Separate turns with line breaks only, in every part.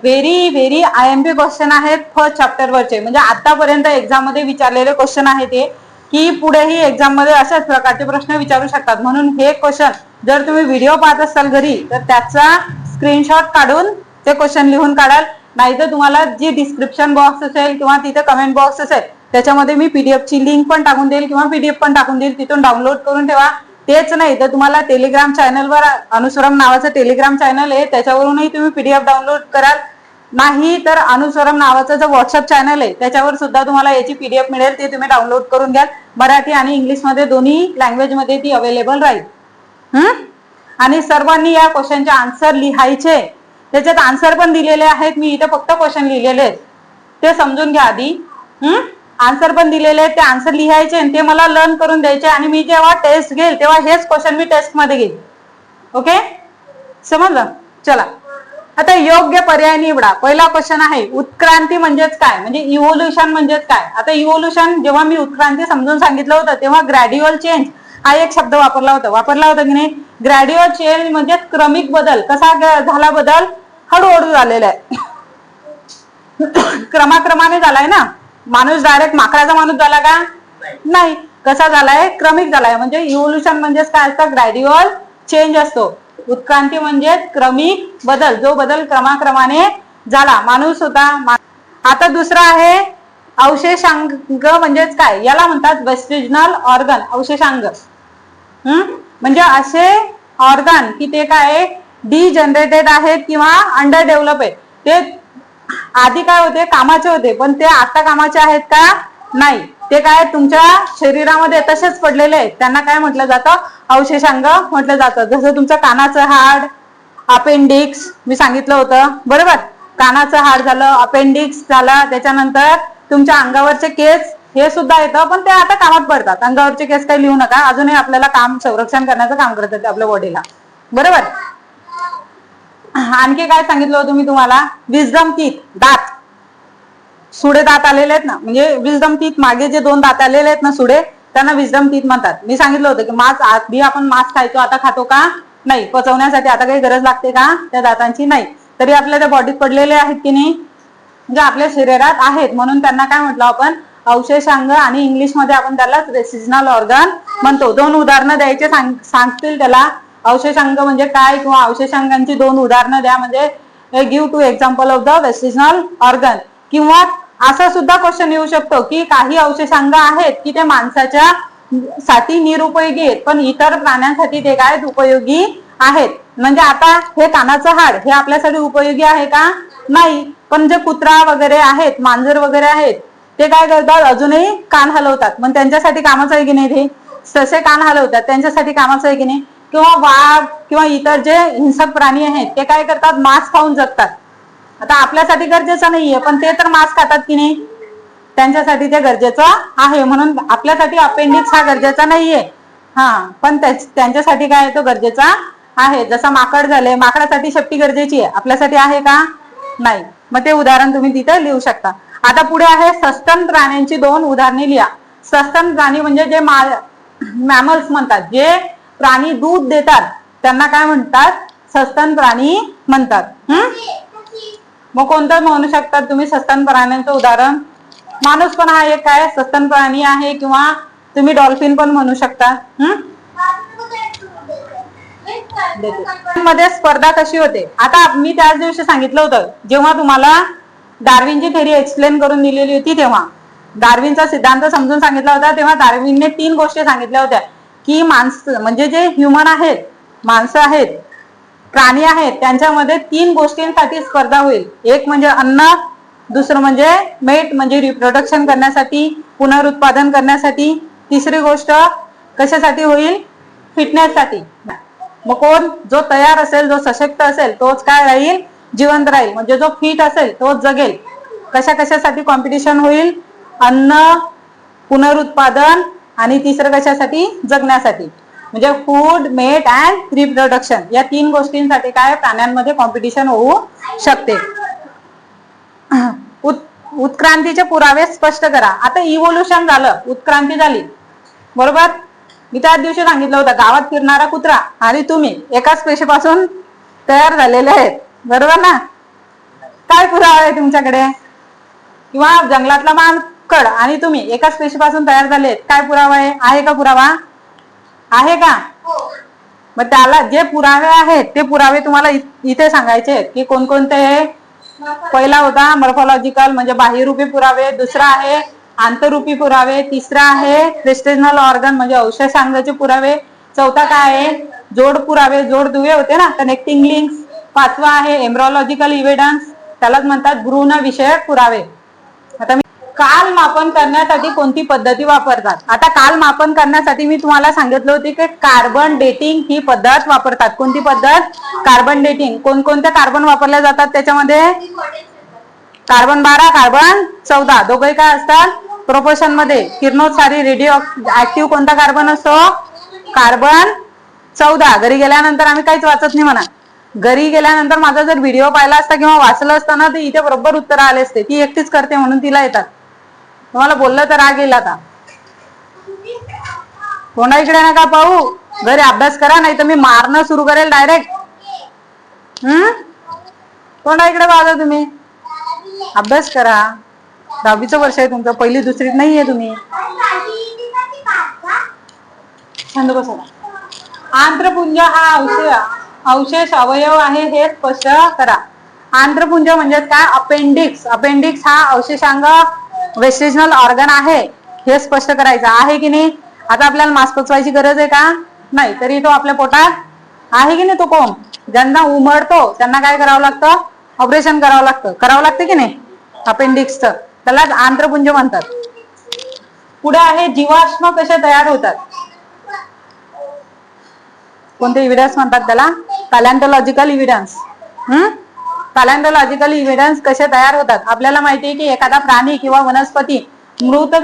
Very very IMP question आहेत first chapter वरचे, म्हणजे आतापर्यंत एक्झाम मध्ये विचारलेले क्वेश्चन आहे ते, की पुढेही एक्झाम मध्ये अशाच प्रकारचे प्रश्न विचारू शकतात. म्हणून हे क्वेश्चन जर तुम्ही व्हिडिओ पाहत असाल घरी तर त्याचा स्क्रीनशॉट काढून ते क्वेश्चन लिहून काढाल, नाहीतर तुम्हाला जी डिस्क्रिप्शन बॉक्स असेल किंवा तिथे कमेंट बॉक्स असेल त्याच्यामध्ये मी PDF ची लिंक पण टाकून देईल किंवा PDF पण टाकून देईल, तिथून डाउनलोड करून ठेवा. तेच नाही तर तुम्हाला टेलिग्राम चॅनलवर अनुस्वरम नावाचं टेलिग्राम चॅनल आहे, त्याच्यावरूनही तुम्ही PDF डाउनलोड कराल. नाही तर अनुस्वरम नावाचं जो व्हॉट्सअप चॅनल आहे त्याच्यावर सुद्धा तुम्हाला याची PDF मिळेल, ते तुम्ही डाउनलोड करून घ्याल. मराठी आणि इंग्लिश मध्ये दोन्ही लँग्वेज मध्ये ती अवेलेबल राहील. आणि सर्वांनी या क्वेश्चनचे आन्सर लिहायचे, त्याच्यात आन्सर पण दिलेले आहेत, मी इथे फक्त क्वेश्चन लिहिलेले आहेत ते समजून घ्या आधी. आन्सर पण दिलेले आहेत, ते आन्सर लिहायचे आणि ते मला लर्न करून द्यायचे, आणि मी जेव्हा टेस्ट घेईल तेव्हा हेच क्वेश्चन मी टेस्ट मध्ये घेईल. ओके, समजलं? चला आता योग्य पर्याय निवडा. पहिला क्वेश्चन आहे उत्क्रांती म्हणजेच काय, म्हणजे इव्होल्युशन म्हणजेच काय. आता इव्होल्युशन जेव्हा मी उत्क्रांती समजून सांगितलं होतं तेव्हा ग्रॅड्युअल चेंज हा एक शब्द वापरला होता की नाही. ग्रॅड्युअल चेंज म्हणजे क्रमिक बदल. कसा झाला बदल? हळूहळू झालेला आहे, क्रमाक्रमाने झालाय ना. माणूस डायरेक्ट माकडाचा माणूस झाला का? नाही. कसा झालाय? क्रमिक झालाय. म्हणजे इव्होल्युशन म्हणजेच काय असतं? ग्रॅड्युअल चेंज असतो. उत्क्रांती म्हणजे क्रमिक बदल, जो बदल क्रमाक्रमाने झाला. माणूस होता. आता दुसरा आहे अवशेषांग म्हणजेच काय? याला म्हणतात वेस्टिजिनल ऑर्गन. अवशेषांग म्हणजे असे ऑर्गन की ते काय डिजनरेटेड आहेत किंवा अंडर डेव्हलप आहेत. ते आधी काय होते? कामाचे होते, पण ते आता कामाचे आहेत का? नाही. ते काय तुमच्या शरीरामध्ये तसेच पडलेले आहेत, त्यांना काय म्हटलं जातं? अवशेषांग म्हटलं जातं. जसं तुमचं कानाचं हाड, अपेंडिक्स मी सांगितलं होतं, बरोबर? कानाचं हाड झालं, अपेंडिक्स झालं, त्याच्यानंतर तुमच्या अंगावरचे केस हे सुद्धा येतं, पण ते आता कामात पडतात. अंगावरचे केस काही लिहू नका, अजूनही आपल्याला काम संरक्षण करण्याचं काम करतात आपल्या बॉडीला, बरोबर? आणखी काय सांगितलं होतं मी तुम्हाला? विजडम टीथ, दात, सुडे दात आलेले आहेत ना, म्हणजे विजडम टीथ मागे जे 2 दात आलेले आहेत ना सुडे, त्यांना विजडम टीथ म्हणतात. मी सांगितलं होतं की मांस आधी आपण मांस खायचो, आता खातो का? नाही. पचवण्यासाठी आता काही गरज लागते का त्या दातांची? नाही. तरी आपल्या त्या बॉडीत पडलेले आहेत की नाही, म्हणजे आपल्या शरीरात आहेत, म्हणून त्यांना काय म्हटलं आपण? अवशेषांग. आणि इंग्लिश मध्ये आपण त्याला वेस्टिजिनल ऑर्गन म्हणतो. 2 उदाहरणं द्यायचे सांगतील त्याला. अवशेषांग म्हणजे काय किंवा अवशेषांगांची 2 उदाहरणं द्या, म्हणजे give 2 example of the vestigial organ. किंवा असा सुद्धा क्वेश्चन येऊ शकतो की काही अवशेषांग आहेत की ते माणसाच्या साठी निरुपयोगी आहेत, पण इतर प्राण्यांसाठी ते काय उपयोगी आहेत. म्हणजे आता हे कानाचं हाड हे आपल्यासाठी उपयोगी आहे का? नाही. पण जे कुत्रा वगैरे आहेत, मांजर वगैरे आहेत, ते काय करतात? अजूनही कान हलवतात, मग त्यांच्यासाठी कामाचं आहे की नाही? ते ससे कान हलवतात, त्यांच्यासाठी कामाचं आहे की नाही? किंवा वाघ किंवा इतर जे हिंसक प्राणी आहेत ते काय करतात? मांस खाऊन जगतात. आता आपल्यासाठी गरजेचं नाहीये, पण ते तर मांस खातात की नाही, त्यांच्यासाठी ते गरजेचं आहे. म्हणून आपल्यासाठी अपेंडिक्स हा गरजेचा नाहीये, पण त्यांच्यासाठी काय तो गरजेचा आहे. जसा माकड झाले, माकडासाठी शेपटी गरजेची आहे, आपल्यासाठी आहे का? नाही. मग ते उदाहरण तुम्ही तिथे लिहू शकता. आता पुढे आहे सस्तन प्राण्यांची 2 उदाहरणे लिहा. सस्तन प्राणी म्हणजे जे मॅमल्स म्हणतात, जे प्राणी दूध देतात त्यांना काय म्हणतात? सस्तन प्राणी म्हणतात. मग कोणतं म्हणू शकतात तुम्ही सस्तन प्राण्यांचं उदाहरण? माणूस पण हा एक काय सस्तन प्राणी आहे, किंवा तुम्ही डॉल्फिन पण म्हणू शकता. मध्ये स्पर्धा कशी होते? आता मी त्याच दिवशी सांगितलं होतं, जेव्हा तुम्हाला डार्विनची थेरी एक्सप्लेन करून दिलेली होती, तेव्हा डार्विनचा सिद्धांत समजून सांगितला होता, तेव्हा डार्विनने 3 गोष्टी सांगितल्या होत्या की माणसं म्हणजे जे ह्युमन आहेत, माणसं आहेत, प्राणी आहेत, त्यांच्यामध्ये 3 गोष्टींसाठी स्पर्धा होईल. एक म्हणजे अन्न, दुसरं म्हणजे मेट म्हणजे रिप्रोडक्शन करण्यासाठी, पुनरुत्पादन करण्यासाठी, तिसरी गोष्ट कशासाठी होईल? फिटनेससाठी. मग कोण जो तयार असेल, जो सशक्त असेल तोच काय राहील? जिवंत राहील. म्हणजे जो फिट असेल तोच जगेल. कशा कशासाठी कॉम्पिटिशन होईल? अन्न, पुनरुत्पादन आणि तिसरं कशासाठी? जगण्यासाठी. म्हणजे फूड, मेट अँड रिप्रोडक्शन या 3 गोष्टींसाठी काय प्राण्यांमध्ये कॉम्पिटिशन होऊ शकते. उत्क्रांतीचे पुरावे स्पष्ट करा. आता इव्होल्युशन झालं, उत्क्रांती झाली, बरोबर? मी त्याच दिवशी सांगितलं होतं गावात फिरणारा कुत्रा आणि तुम्ही एकाच पेशीपासून तयार झालेले आहेत, बरोबर ना? काय पुरावा आहे तुमच्याकडे? किंवा जंगलातला माकड आणि तुम्ही एकाच पेशीपासून तयार झाले, काय पुरावा आहे का पुरावा? आहे का? मग त्याला जे पुरावे आहेत ते पुरावे तुम्हाला इथे सांगायचे की कोणकोणते. पहिला होता मॉर्फोलॉजिकल म्हणजे बाह्यरूपी पुरावे, दुसरा आहे आंतररूपी पुरावे, तिसरा आहे प्रेस्टेजनल ऑर्गन म्हणजे अवशेषांगाचे पुरावे, चौथा काय आहे जोड पुरावे, जोड दुवे होते ना कनेक्टिंग लिंक्स, पाचवा आहे एम्ब्रिओलॉजिकल इव्हिडन्स, त्यालाच म्हणतात भ्रूण विषयक पुरावे. आता मी काल मापन करण्यासाठी कोणती पद्धती वापरतात? आता काल मापन करण्यासाठी मी तुम्हाला सांगितलं होते की कार्बन डेटिंग ही पद्धत वापरतात. कोणती पद्धत? Carbon dating. कोणकोणत्या कार्बन वापरल्या जातात त्याच्यामध्ये? कार्बन 12, कार्बन 14 दोघे काय असतात प्रोपोर्शन मध्ये. किरणोत्सारी रेडिओ ऍक्टिव्ह कोणता कार्बन असतो? कार्बन 14. घरी गेल्यानंतर आम्ही काहीच वाचत नाही म्हणा. घरी गेल्यानंतर माझा जर व्हिडिओ पाहिला असता किंवा वाचलं असतं ना तर इथे बरोबर उत्तर आले असते. ती एकटीच करते म्हणून तिला येतात. तुम्हाला बोललं तर राग येईल. आता कोणा इकडे नका पाहू, घरी अभ्यास करा नाही तर मी मारणं सुरू करेल डायरेक्ट. कोणा इकडे पाहता तुम्ही? अभ्यास करा. 10वीचं वर्ष आहे तुमचं, पहिली दुसरीत नाहीये तुम्ही. छंद बसा. आंत्रपुंज हा अवशेष अवयव आहे हे स्पष्ट करा. आंत्रपुंज म्हणजे काय? अपेंडिक्स. अपेंडिक्स हा अवशेषांग वेस्टेजनल ऑर्गन आहे हे स्पष्ट करायचं आहे की नाही. आता आपल्याला मांस पचवायची गरज आहे का? नाही. तरी तो आपल्या पोटात आहे की नाही. तो कोण ज्यांना उमडतो त्यांना काय करावं लागतं? ऑपरेशन करावं लागतं की नाही अपेंडिक्सचं. त्याला आंत्रपुंज म्हणतात. पुढे आहे जीवाश्म कसे तयार होतात. कोणते इव्हिडन्स म्हणतात त्याला? पॅलेंटोलॉजिकल इव्हिडन्स. पॅलेंटोलॉजिकल इव्हिडन्स कसे तयार होतात? आपल्याला माहिती आहे की एखादा प्राणी किंवा वनस्पती मृत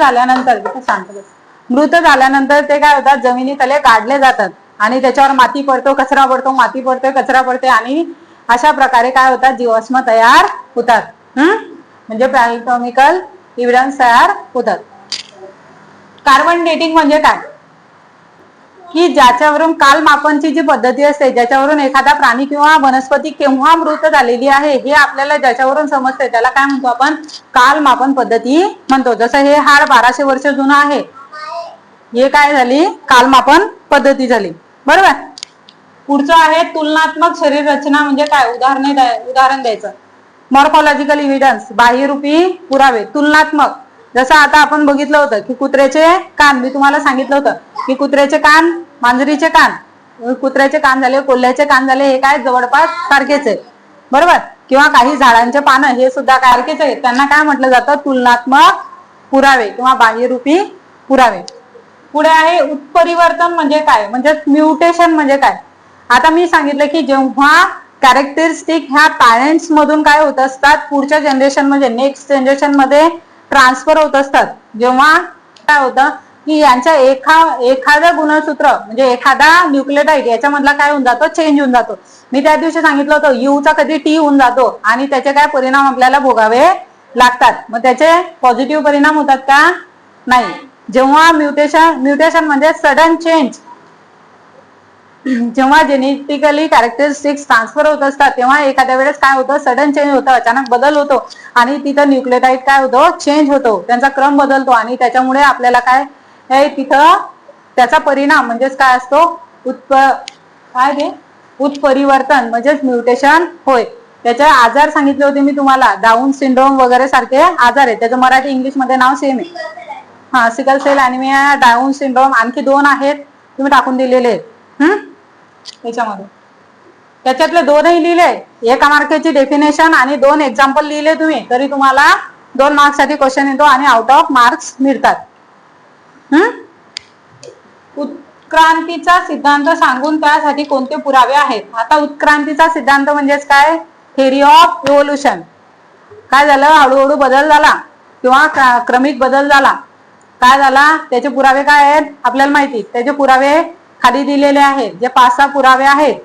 झाल्यानंतर ते काय होतात? जमिनीतले काढले जातात आणि त्याच्यावर माती पडतो, कचरा पडतो, माती पडते, कचरा पडते आणि अशा प्रकारे काय होतात? जीवाश्म तयार होतात. म्हणजे पॅलेंटोलॉजिकल इव्हिडन्स तयार होतात. कार्बन डेटिंग म्हणजे काय? की ज्याच्यावरून कालमापनची जी पद्धती असते, ज्याच्यावरून एखादा प्राणी किंवा वनस्पती केव्हा मृत झालेली आहे हे आपल्याला ज्याच्यावरून समजते त्याला काय म्हणतो आपण? कालमापन पद्धती म्हणतो. जसं हे हाड 1200 वर्ष जुनं आहे, हे काय झाली? कालमापन पद्धती झाली. बरोबर. पुढचं आहे तुलनात्मक शरीर रचना म्हणजे काय? उदाहरण द्यायचं. मॉर्फोलॉजिकल इव्हिडन्स बाह्यरूपी पुरावे. तुलनात्मक जसं आता आपण बघितलं होतं की कुत्र्याचे कान, मी तुम्हाला सांगितलं होतं की कुत्र्याचे कान, मांजरीचे कान, कुत्र्याचे कान झाले, कोल्ह्याचे कान झाले, हे काय जवळपास सारखेच आहे. बरोबर. किंवा काही झाडांचे पानं हे सुद्धा काय सारखेच आहेत. त्यांना काय म्हटलं जातं? तुलनात्मक पुरावे किंवा बाह्यरूपी पुरावे. पुढे आहे उत्परिवर्तन म्हणजे काय? म्हणजे म्युटेशन म्हणजे काय? आता मी सांगितलं की जेव्हा कॅरेक्टरिस्टिक ह्या पॅरेंट्स मधून काय होत असतात पुढच्या जनरेशन म्हणजे नेक्स्ट जनरेशन मध्ये ट्रान्सफर होत असतात. जेव्हा काय होतं की यांच्या एखादा गुणसूत्र म्हणजे एखादा न्यूक्लियोटाइड याच्यामधला काय होऊन जातो? चेंज होऊन जातो. मी त्या दिवशी सांगितलं होतं यूचा कधी टी होऊन जातो आणि त्याचे काय परिणाम आपल्याला भोगावे लागतात. मग त्याचे पॉझिटिव्ह परिणाम होतात का? नाही. जेव्हा म्युटेशन म्हणजे सडन चेंज, जेव्हा जेनेटिकली कॅरेक्टरिस्टिक्स ट्रान्सफर होत असतात तेव्हा एखाद्या वेळेस काय होतं? सडन चेंज होतं, अचानक बदल होतो आणि तिथं न्यूक्लियोटाइड काय होतो? चेंज होतो, त्यांचा क्रम बदलतो आणि त्याच्यामुळे आपल्याला काय तिथं त्याचा परिणाम म्हणजेच काय असतो? उत्परिवर्तन म्हणजेच म्युटेशन होय. त्याचे आजार सांगितले होते मी तुम्हाला, डाऊन सिंड्रोम वगैरे सारखे आजार आहेत. त्याचं मराठी इंग्लिश मध्ये नाव सेम आहे. Sickle cell anaemia, Down syndrome, आणखी 2 आहेत तुम्ही टाकून दिलेले आहेत त्याच्यामध्ये. त्याच्यातले 2ही लिहिले, 1 मार्काची डेफिनेशन आणि 2 एक्झाम्पल लिहिले तुम्ही तरी तुम्हाला 2 मार्क्स साठी क्वेश्चन येतो आणि आउट ऑफ मार्क्स मिळतात. उत्क्रांतीचा सिद्धांत सांगून त्यासाठी कोणते पुरावे आहेत? आता उत्क्रांतीचा सिद्धांत म्हणजेच काय? Theory of evolution. काय झालं? हळूहळू बदल झाला किंवा क्रमिक बदल झाला. काय झाला? त्याचे पुरावे काय आहेत आपल्याला माहिती. त्याचे पुरावे खाली दिलेले आहेत. जे 5-6 पुरावे आहेत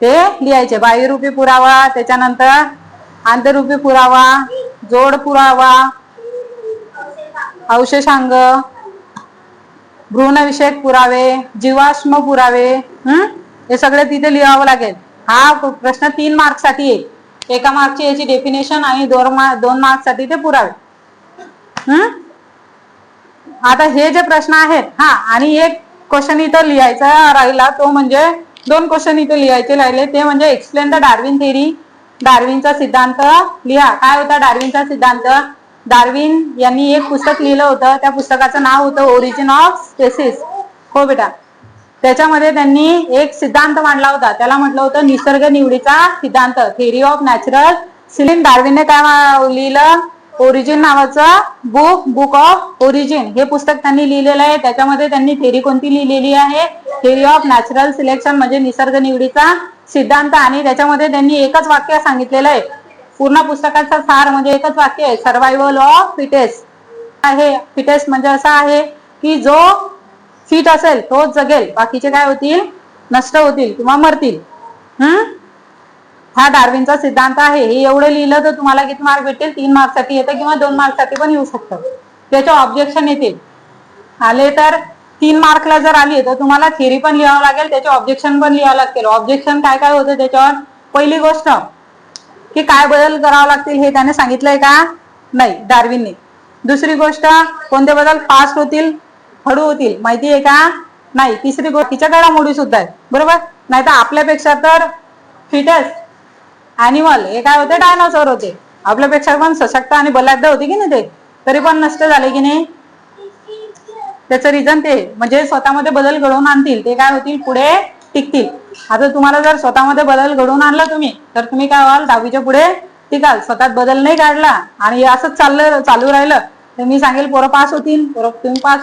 ते लिहायचे. बाह्यरूपी पुरावा, त्याच्यानंतर आंतररूपी पुरावा, जोड पुरावा, अवशेषांग, भ्रूणविषयक पुरावे, जीवाश्म पुरावे, हे सगळे तिथे लिहावं लागेल. हा प्रश्न 3 मार्क्स साठी आहे. एका मार्कची याची डेफिनेशन आणि 2 मार्कसाठी ते पुरावे. आता हे जे प्रश्न आहेत, हा, आणि एक क्वेश्चन इथं लिहायचा राहिला, तो म्हणजे 2 क्वेश्चन इथे लिहायचे राहिले, ते म्हणजे एक्सप्लेन द डार्विन थेरी, डार्विनचा सिद्धांत लिहा. काय होता डार्विनचा सिद्धांत? डार्विन यांनी एक पुस्तक लिहिलं होतं, त्या पुस्तकाचं नाव होतं ओरिजिन ऑफ स्पेसिस. हो बेटा, त्याच्यामध्ये त्यांनी एक सिद्धांत मांडला होता, त्याला म्हटलं होतं निसर्ग निवडीचा सिद्धांत, थेरी ऑफ नॅचरल सिलेक्शन. डार्विनने काय लिहिलं? ओरिजिन नावाचं बुक ऑफ ओरिजिन हे पुस्तक त्यांनी लिहिलेलं आहे. त्याच्यामध्ये त्यांनी थेरी कोणती लिहिलेली आहे? थेरी ऑफ नॅचरल सिलेक्शन म्हणजे निसर्ग निवडीचा सिद्धांत. आणि त्याच्यामध्ये त्यांनी एकच वाक्य सांगितलेलं आहे, पूर्ण पुस्तकाचा सार म्हणजे एकच वाक्य आहे, सर्व्हायव्हल ऑफ फिटेस्ट आहे. फिटेस्ट म्हणजे असं आहे की जो फिट असेल तोच जगेल, बाकीचे काय होतील? नष्ट होतील किंवा मरतील. हा डार्विनचा सिद्धांत आहे. हे एवढं लिहिलं तर तुम्हाला किती मार्क भेटेल? 3 मार्कसाठी येतं किंवा 2 मार्कसाठी पण येऊ शकतं. त्याचे ऑब्जेक्शन येते, आले तर 3 मार्कला जर आली तर तुम्हाला थेरी पण लिहावं लागेल, त्याचे ऑब्जेक्शन पण लिहावं लागतील. ऑब्जेक्शन काय काय होतं त्याच्यावर? पहिली गोष्ट की काय बदल करावे लागतील हे त्याने सांगितलंय का? नाही, डार्विनने. दुसरी गोष्ट, कोणते बदल फास्ट होतील, हळू होतील, माहिती आहे का? नाही. तिसरी गोष्ट, तिच्या घडामोडी सुद्धा आहे, बरोबर? नाही तर आपल्यापेक्षा तर फिटेस्ट ॲनिमल हे काय होते? डायनासोर होते. आपल्यापेक्षा पण सशक्त आणि बलाढ्य होते की नाही ते, तरी पण नष्ट झाले की नाही. त्याचं रिझन ते म्हणजे स्वतःमध्ये बदल घडवून आणतील, ते काय होतील? पुढे टिकतील. आता तुम्हाला जर स्वतःमध्ये बदल घडवून आणला तुम्ही, तर तुम्ही काय व्हाल? 10वीच्या पुढे टिकाल. स्वतःत बदल नाही काढला आणि असंच चालू राहिलं तर मी सांगेल पोरं पास होतील, तुम्ही पास